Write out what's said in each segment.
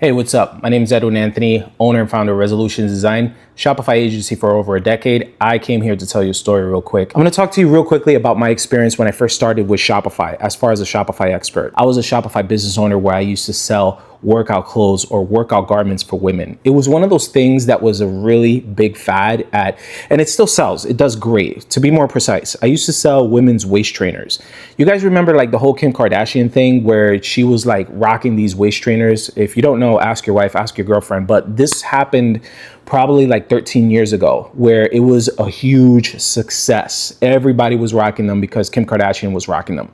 Hey, what's up? My name is Edwin Anthony, owner and founder of Resolutions Design, Shopify agency for over a decade. I came here to tell you a story real quick. I'm going to talk to you real quickly about my experience when I first started with Shopify as far as a Shopify expert. I was a Shopify business owner where I used to sell workout clothes or workout garments for women. It was one of those things that was a really big fad and it still sells. It does great. To be more precise, I used to sell women's waist trainers. You guys remember like the whole Kim Kardashian thing where she was like rocking these waist trainers? If you don't know, ask your wife, ask your girlfriend, but this happened probably like 13 years ago where it was a huge success. Everybody was rocking them because Kim Kardashian was rocking them.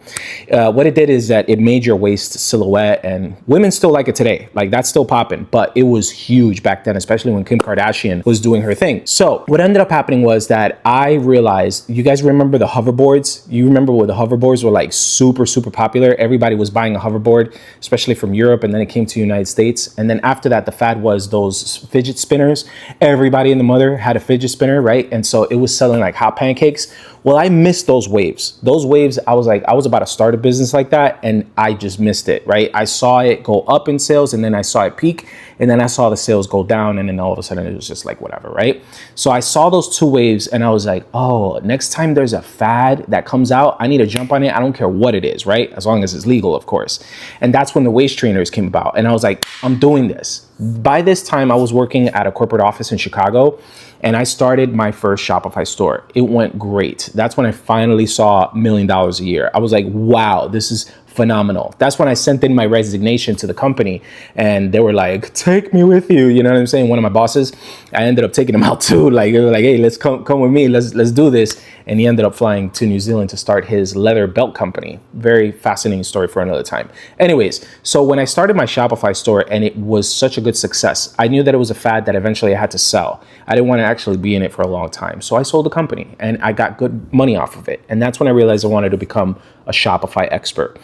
What it did is that it made your waist silhouette, and women still like it today. Like that's still popping, but it was huge back then, especially when Kim Kardashian was doing her thing. So what ended up happening was that I realized, you guys remember the hoverboards? You remember when the hoverboards were like super popular? Everybody was buying a hoverboard, especially from Europe, and then it came to the United States. And then after that, the fad was those fidget spinners. Everybody and the mother had a fidget spinner, right? And so it was selling like hot pancakes. Well, I missed those waves. Those waves, I was about to start a business like that, and I just missed it, right? I saw it go up in sales, and then I saw it peak, and then I saw the sales go down, and then all of a sudden it was just like whatever, right? So I saw those two waves, and I was like, oh, next time there's a fad that comes out, I need to jump on it. I don't care what it is, right? As long as it's legal, of course. And that's when the waist trainers came about, and I was like, I'm doing this. By this time, I was working at a corporate office in Chicago, and I started my first Shopify store. It went great. That's when I finally saw $1 million a year. I was like, wow, this is phenomenal. That's when I sent in my resignation to the company, and they were like, take me with you. You know what I'm saying? One of my bosses, I ended up taking him out too. Like, they were like, hey, let's come with me. Let's do this. And he ended up flying to New Zealand to start his leather belt company. Very fascinating story for another time. Anyways, so when I started my Shopify store and it was such a good success, I knew that it was a fad that eventually I had to sell. I didn't want to actually be in it for a long time. So I sold the company and I got good money off of it. And that's when I realized I wanted to become a Shopify expert.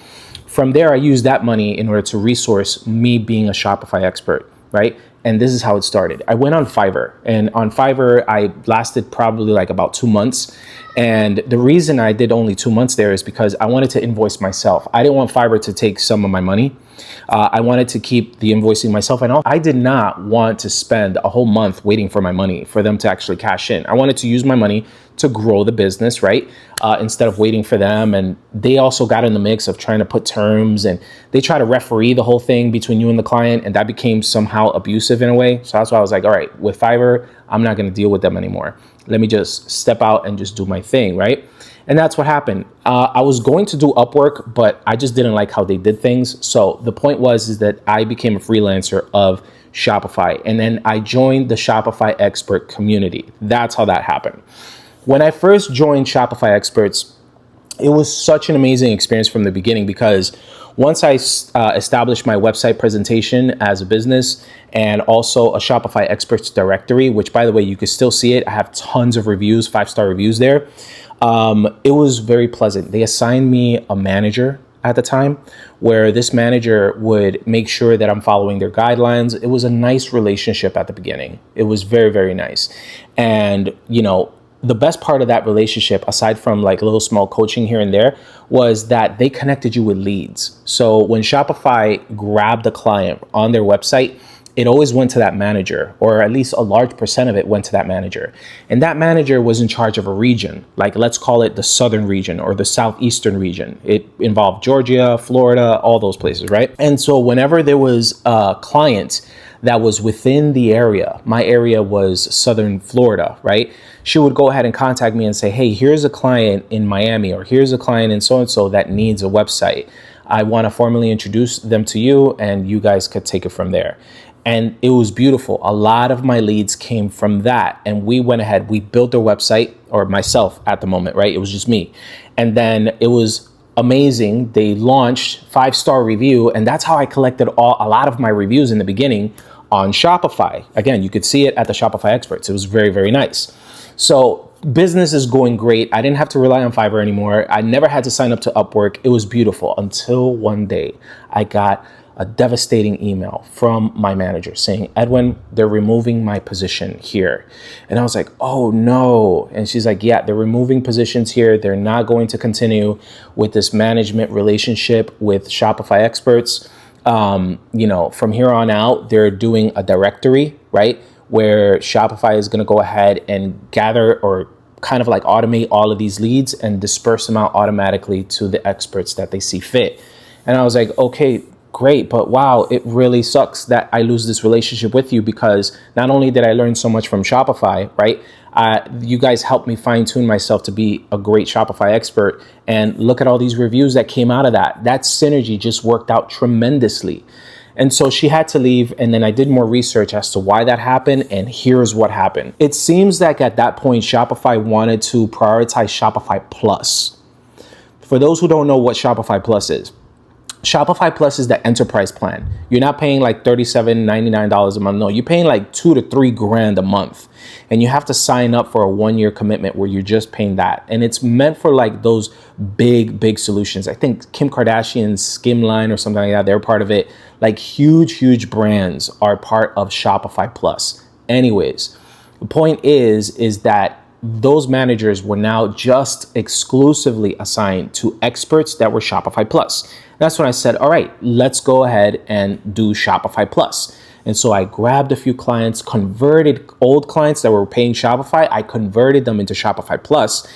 From there, I used that money in order to resource me being a Shopify expert, right? And this is how it started. I went on Fiverr, and on Fiverr, I lasted probably like about 2 months. And the reason I did only 2 months there is because I wanted to invoice myself. I didn't want Fiverr to take some of my money. I wanted to keep the invoicing myself. And I did not want to spend a whole month waiting for my money, for them to actually cash in. I wanted to use my money to grow the business, right? Instead of waiting for them. And they also got in the mix of trying to put terms, and they try to referee the whole thing between you and the client. And that became somehow abusive in a way. So that's why I was like, all right, with Fiverr, I'm not going to deal with them anymore. Let me just step out and just do my thing, right? And that's what happened. I was going to do Upwork, but I just didn't like how they did things. So the point is that I became a freelancer of Shopify, and then I joined the Shopify Expert community. That's how that happened. When I first joined Shopify Experts, it was such an amazing experience from the beginning, because once I established my website presentation as a business and also a Shopify Experts directory, which by the way, you can still see it. I have tons of reviews, 5-star reviews there. It was very pleasant. They assigned me a manager at the time, where this manager would make sure that I'm following their guidelines. It was a nice relationship at the beginning. It was very, very nice. And, you know, the best part of that relationship, aside from like a little small coaching here and there, was that they connected you with leads. So when Shopify grabbed a client on their website, it always went to that manager, or at least a large percent of it went to that manager. And that manager was in charge of a region, like let's call it the southern region or the southeastern region. It involved Georgia, Florida, all those places, right? And so whenever there was a client that was within the area, my area was southern Florida, right? She would go ahead and contact me and say, hey, here's a client in Miami, or here's a client in so-and-so that needs a website. I want to formally introduce them to you, and you guys could take it from there. And it was beautiful. A lot of my leads came from that. And we went ahead, we built their website, or myself at the moment, right? It was just me. And then it was amazing. They launched 5-star review. And that's how I collected a lot of my reviews in the beginning on Shopify. Again, you could see it at the Shopify Experts. It was very, very nice. So business is going great. I didn't have to rely on Fiverr anymore. I never had to sign up to Upwork. It was beautiful until one day I got a devastating email from my manager saying, Edwin, they're removing my position here. And I was like, oh no. And she's like, yeah, they're removing positions here. They're not going to continue with this management relationship with Shopify Experts. From here on out, they're doing a directory, right? Where Shopify is going to go ahead and gather or kind of like automate all of these leads and disperse them out automatically to the experts that they see fit. And I was like, okay, great, but wow, it really sucks that I lose this relationship with you, because not only did I learn so much from Shopify, right? You guys helped me fine tune myself to be a great Shopify expert. And look at all these reviews that came out of that. That synergy just worked out tremendously. And so she had to leave, and then I did more research as to why that happened, and here's what happened. It seems like at that point, Shopify wanted to prioritize Shopify Plus. For those who don't know what Shopify Plus is, Shopify Plus is the enterprise plan. You're not paying like $37.99 a month. No, you're paying like $2,000 to $3,000 a month. And you have to sign up for a 1-year commitment where you're just paying that. And it's meant for like those big solutions. I think Kim Kardashian's Skim line or something like that, they're part of it. Like huge brands are part of Shopify Plus. Anyways, the point is that those managers were now just exclusively assigned to experts that were Shopify Plus. That's when I said, all right, let's go ahead and do Shopify Plus. And so I grabbed a few clients, converted old clients that were paying Shopify. I converted them into Shopify Plus.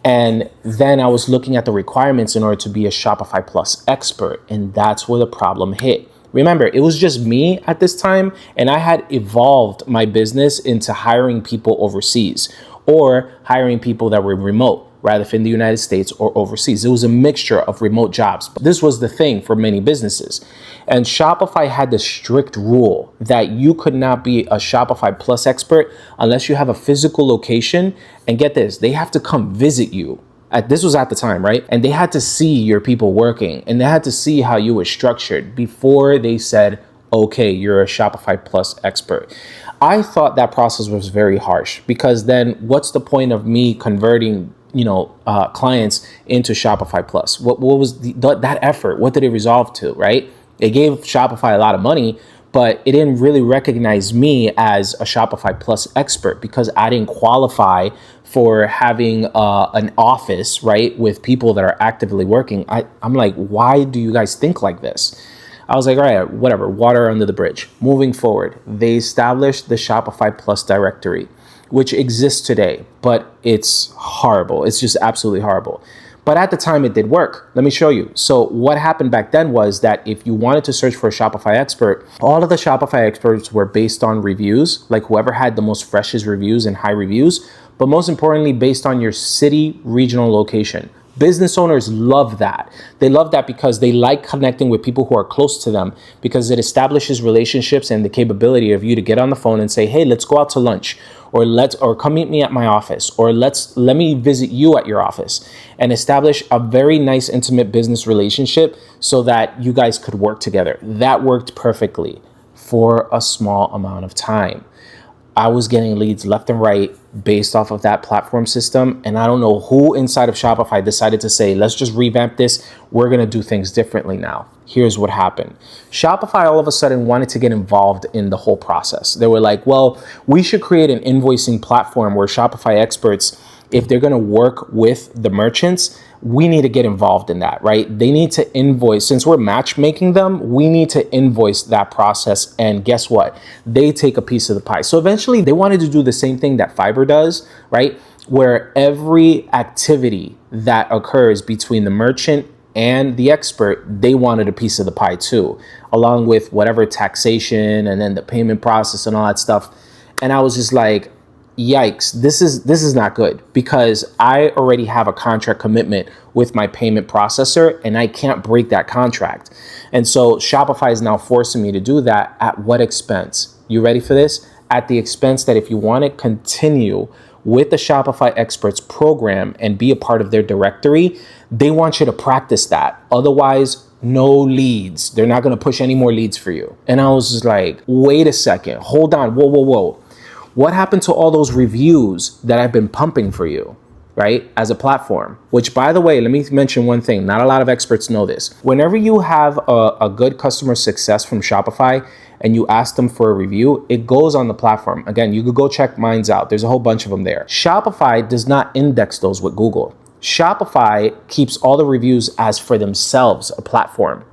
And then I was looking at the requirements in order to be a Shopify Plus expert. And that's where the problem hit. Remember, it was just me at this time, and I had evolved my business into hiring people overseas or hiring people that were remote, rather in the United States or overseas. It was a mixture of remote jobs. But this was the thing for many businesses. And Shopify had the strict rule that you could not be a Shopify Plus expert unless you have a physical location. And get this, they have to come visit you. This was at the time, right? And they had to see your people working, and they had to see how you were structured before they said, okay, you're a Shopify Plus expert. I thought that process was very harsh, because then what's the point of me converting clients into Shopify Plus? What was that effort? What did it resolve to, right? It gave Shopify a lot of money, but it didn't really recognize me as a Shopify Plus expert because I didn't qualify for having an office, right, with people that are actively working. I'm like, why do you guys think like this? I was like, all right, whatever, water under the bridge. Moving forward, they established the Shopify Plus directory, which exists today, but it's horrible. It's just absolutely horrible. But at the time, it did work. Let me show you. So what happened back then was that if you wanted to search for a Shopify expert, all of the Shopify experts were based on reviews, like whoever had the most freshest reviews and high reviews, but most importantly, based on your city, regional location. Business owners love that. They love that because they like connecting with people who are close to them, because it establishes relationships and the capability of you to get on the phone and say, hey, let's go out to lunch, or come meet me at my office, or let me visit you at your office, and establish a very nice, intimate business relationship so that you guys could work together. That worked perfectly for a small amount of time. I was getting leads left and right based off of that platform system. And I don't know who inside of Shopify decided to say, let's just revamp this. We're going to do things differently now. Here's what happened. Shopify all of a sudden wanted to get involved in the whole process. They were like, well, we should create an invoicing platform where Shopify experts, if they're going to work with the merchants, we need to get involved in that, right? They need to invoice. Since we're matchmaking them, we need to invoice that process. And guess what? They take a piece of the pie. So eventually they wanted to do the same thing that Fiverr does, right? Where every activity that occurs between the merchant and the expert, they wanted a piece of the pie too, along with whatever taxation and then the payment process and all that stuff. And I was just like, yikes, this is not good, because I already have a contract commitment with my payment processor and I can't break that contract. And so Shopify is now forcing me to do that. At what expense? You ready for this? At the expense that if you want to continue with the Shopify Experts program and be a part of their directory, they want you to practice that. Otherwise, no leads. They're not going to push any more leads for you. And I was just like, wait a second, hold on, whoa. What happened to all those reviews that I've been pumping for you, right, as a platform? Which, by the way, let me mention one thing. Not a lot of experts know this. Whenever you have a good customer success from Shopify and you ask them for a review, it goes on the platform. Again, you could go check mine out. There's a whole bunch of them there. Shopify does not index those with Google. Shopify keeps all the reviews as for themselves, as a platform,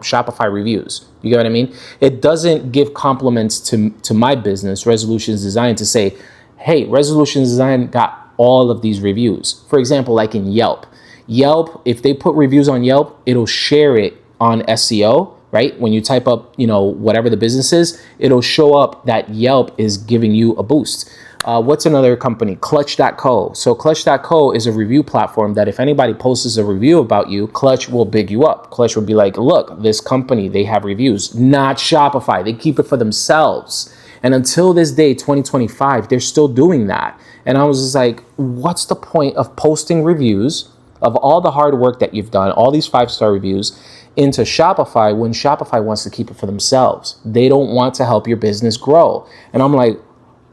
Shopify reviews. You get what I mean? It doesn't give compliments to my business, Resolutions Design, to say, hey, Resolutions Design got all of these reviews. For example, like in Yelp. Yelp, if they put reviews on Yelp, it'll share it on SEO, right? When you type up, whatever the business is, it'll show up that Yelp is giving you a boost. What's another company? Clutch.co. So Clutch.co is a review platform that if anybody posts a review about you, Clutch will big you up. Clutch will be like, look, this company, they have reviews. Not Shopify. They keep it for themselves. And until this day, 2025, they're still doing that. And I was just like, what's the point of posting reviews of all the hard work that you've done, all these 5-star reviews, into Shopify when Shopify wants to keep it for themselves? They don't want to help your business grow. And I'm like,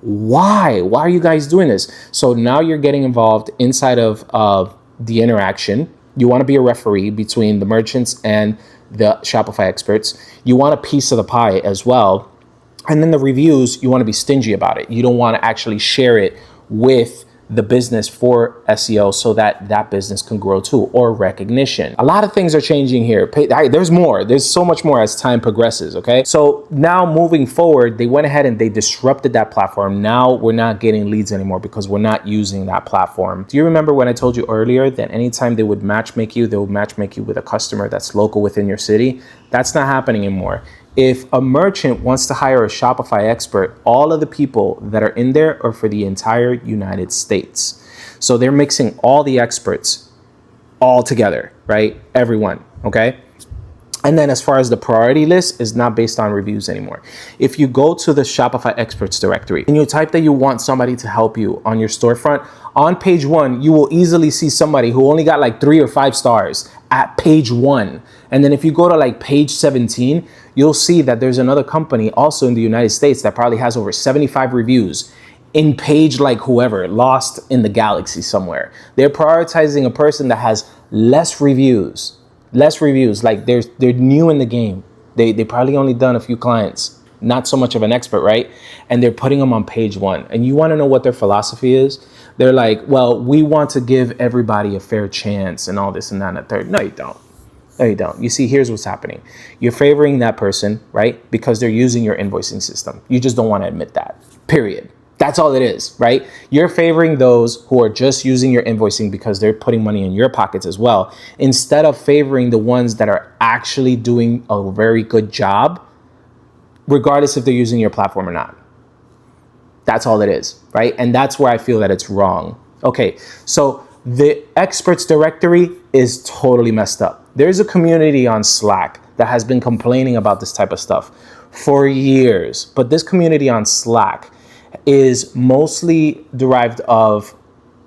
why? Why are you guys doing this? So now you're getting involved inside of the interaction. You want to be a referee between the merchants and the Shopify experts. You want a piece of the pie as well. And then the reviews, you want to be stingy about it. You don't want to actually share it with the business for SEO so that that business can grow too, or recognition. A lot of things are changing here. There's more. There's so much more as time progresses, okay? So now moving forward, they went ahead and they disrupted that platform. Now we're not getting leads anymore because we're not using that platform. Do you remember when I told you earlier that anytime they would matchmake you, they would matchmake you with a customer that's local within your city? That's not happening anymore. If a merchant wants to hire a Shopify expert, all of the people that are in there are for the entire United States. So they're mixing all the experts all together, right? Everyone, okay? And then as far as the priority list is not based on reviews anymore. If you go to the Shopify experts directory and you type that you want somebody to help you on your storefront, on page 1, you will easily see somebody who only got like 3 or 5 stars at page 1. And then if you go to like page 17, you'll see that there's another company also in the United States that probably has over 75 reviews in page like whoever, lost in the galaxy somewhere. They're prioritizing a person that has less reviews, like they're new in the game. They probably only done a few clients, not so much of an expert, right? And they're putting them on page 1. And you want to know what their philosophy is? They're like, well, we want to give everybody a fair chance and all this and that and the third. No, you don't. No, you don't. You see, here's what's happening. You're favoring that person, right? Because they're using your invoicing system. You just don't want to admit that, period. That's all it is, right? You're favoring those who are just using your invoicing because they're putting money in your pockets as well, instead of favoring the ones that are actually doing a very good job, regardless if they're using your platform or not. That's all it is, right? And that's where I feel that it's wrong. Okay, so the experts directory is totally messed up. There's a community on Slack that has been complaining about this type of stuff for years, but this community on Slack is mostly derived of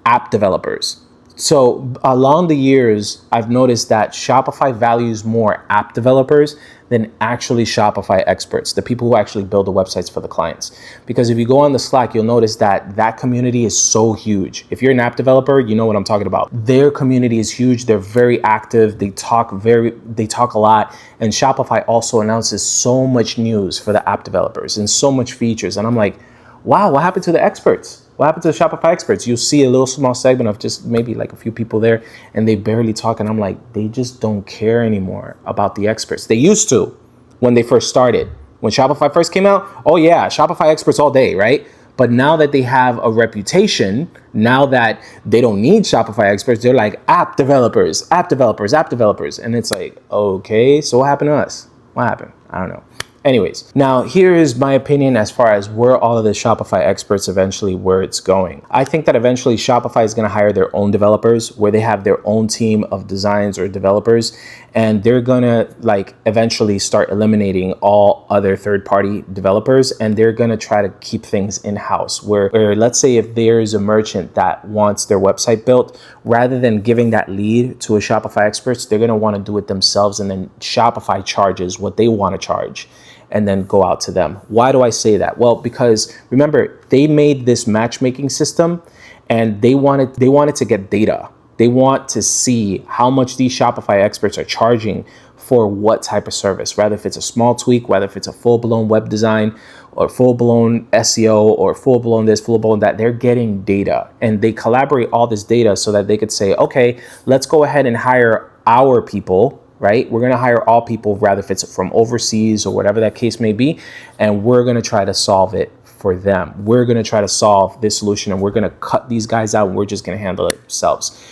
app developers. So along the years, I've noticed that Shopify values more app developers than actually Shopify experts, the people who actually build the websites for the clients. Because if you go on the Slack, you'll notice that that community is so huge. If you're an app developer, you know what I'm talking about. Their community is huge. They're very active. They talk a lot. And Shopify also announces so much news for the app developers and so much features. And I'm like, wow, what happened to the experts? What happened to the Shopify experts? You'll see a little small segment of just maybe like a few people there and they barely talk. And I'm like, they just don't care anymore about the experts. They used to when they first started. When Shopify first came out, oh yeah, Shopify experts all day, right? But now that they have a reputation, now that they don't need Shopify experts, they're like app developers. And it's like, okay, so what happened to us? What happened? I don't know. Anyways, now here is my opinion as far as where all of the Shopify experts eventually where it's going. I think that eventually Shopify is going to hire their own developers where they have their own team of designs or developers, and they're going to like eventually start eliminating all other third-party developers, and they're going to try to keep things in-house where let's say if there's a merchant that wants their website built, rather than giving that lead to a Shopify experts, they're going to want to do it themselves, and then Shopify charges what they want to charge and then go out to them. Why do I say that? Well, because remember, they made this matchmaking system and they wanted to get data. They want to see how much these Shopify experts are charging for what type of service, whether if it's a small tweak, whether if it's a full-blown web design, or full-blown SEO or full-blown this, full-blown that. They're getting data, and they collaborate all this data so that they could say, okay, let's go ahead and hire our people, right? We're going to hire all people, rather if it's from overseas or whatever that case may be, and we're going to try to solve it for them. We're going to try to solve this solution, and we're going to cut these guys out, and we're just going to handle it ourselves.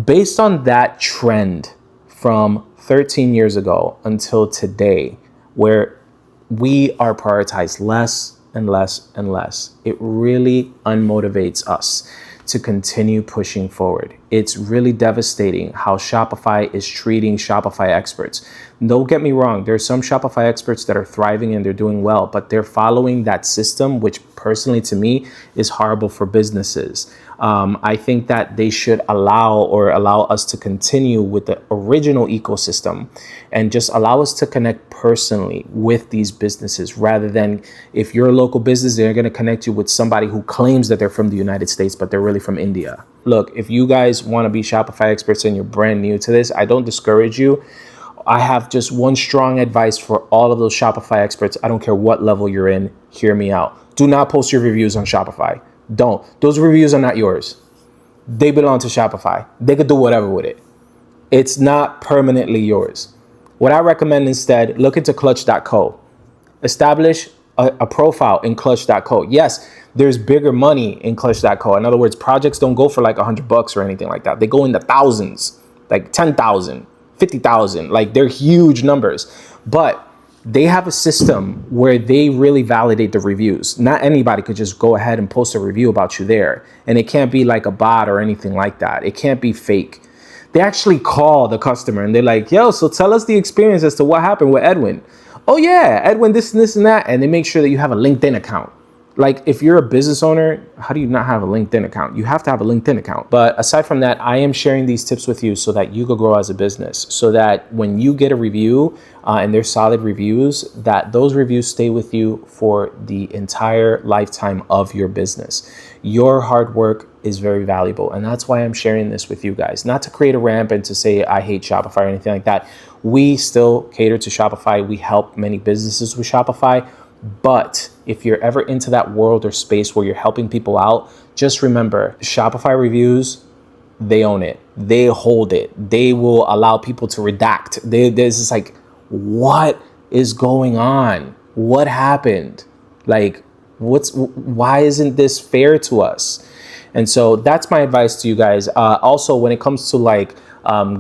Based on that trend from 13 years ago until today, where we are prioritized less and less and less, it really unmotivates us to continue pushing forward. It's really devastating how Shopify is treating Shopify experts. Don't get me wrong, there's some Shopify experts that are thriving and they're doing well, but they're following that system, which personally to me is horrible for businesses. I think that they should allow us to continue with the original ecosystem and just allow us to connect personally with these businesses, rather than, if you're a local business, they're going to connect you with somebody who claims that they're from the United States, but they're really from India. Look, if you guys want to be Shopify experts and you're brand new to this, I don't discourage you. I have just one strong advice for all of those Shopify experts. I don't care what level you're in. Hear me out. Do not post your reviews on Shopify. Don't. Those reviews are not yours. They belong to Shopify. They could do whatever with it. It's not permanently yours. What I recommend instead, look into clutch.co. Establish a profile in clutch.co. Yes, there's bigger money in clutch.co. In other words, projects don't go for like $100 or anything like that. They go in the thousands, like 10,000, 50,000. Like, they're huge numbers. But they have a system where they really validate the reviews. Not anybody could just go ahead and post a review about you there. And it can't be like a bot or anything like that. It can't be fake. They actually call the customer and they're like, yo, so tell us the experience as to what happened with Edwin. Oh yeah, Edwin, this and this and that. And they make sure that you have a LinkedIn account. Like, if you're a business owner, how do you not have a LinkedIn account? You have to have a LinkedIn account. But aside from that, I am sharing these tips with you so that you could grow as a business, so that when you get a review and they're solid reviews, that those reviews stay with you for the entire lifetime of your business. Your hard work is very valuable. And that's why I'm sharing this with you guys. Not to create a ramp and to say I hate Shopify or anything like that. We still cater to Shopify. We help many businesses with Shopify. But if you're ever into that world or space where you're helping people out, just remember, Shopify reviews, they own it. They hold it. They will allow people to redact. There's just like, what is going on? What happened? Like, why isn't this fair to us? And so that's my advice to you guys. Also, when it comes to like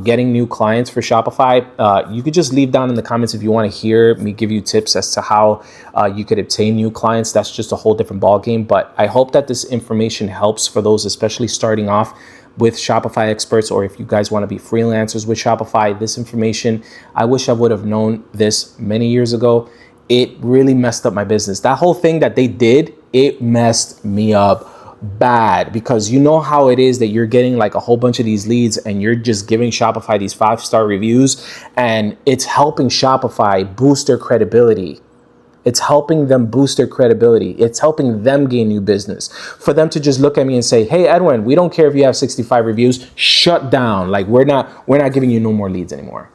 getting new clients for Shopify, you could just leave down in the comments if you want to hear me give you tips as to how you could obtain new clients. That's just a whole different ballgame. But I hope that this information helps for those, especially starting off with Shopify experts, or if you guys want to be freelancers with Shopify. This information, I wish I would have known this many years ago. It really messed up my business. That whole thing that they did, it messed me up bad, because you know how it is that you're getting like a whole bunch of these leads and you're just giving Shopify these 5-star reviews, and it's helping Shopify boost their credibility. It's helping them boost their credibility. It's helping them gain new business. For them to just look at me and say, hey, Edwin, we don't care if you have 65 reviews, shut down. Like, we're not giving you no more leads anymore.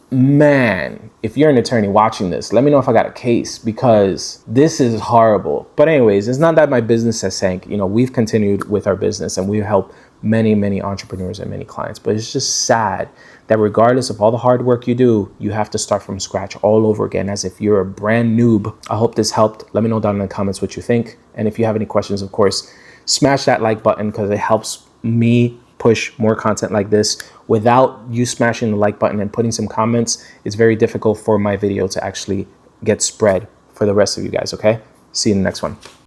Man, if you're an attorney watching this, let me know if I got a case, because this is horrible. But anyways, it's not that my business has sank. You know, we've continued with our business and we've helped many, many entrepreneurs and many clients. But it's just sad that regardless of all the hard work you do, you have to start from scratch all over again, as if you're a brand noob. I hope this helped. Let me know down in the comments what you think. And if you have any questions, of course, smash that like button, because it helps me push more content like this. Without you smashing the like button and putting some comments, it's very difficult for my video to actually get spread for the rest of you guys, okay? See you in the next one.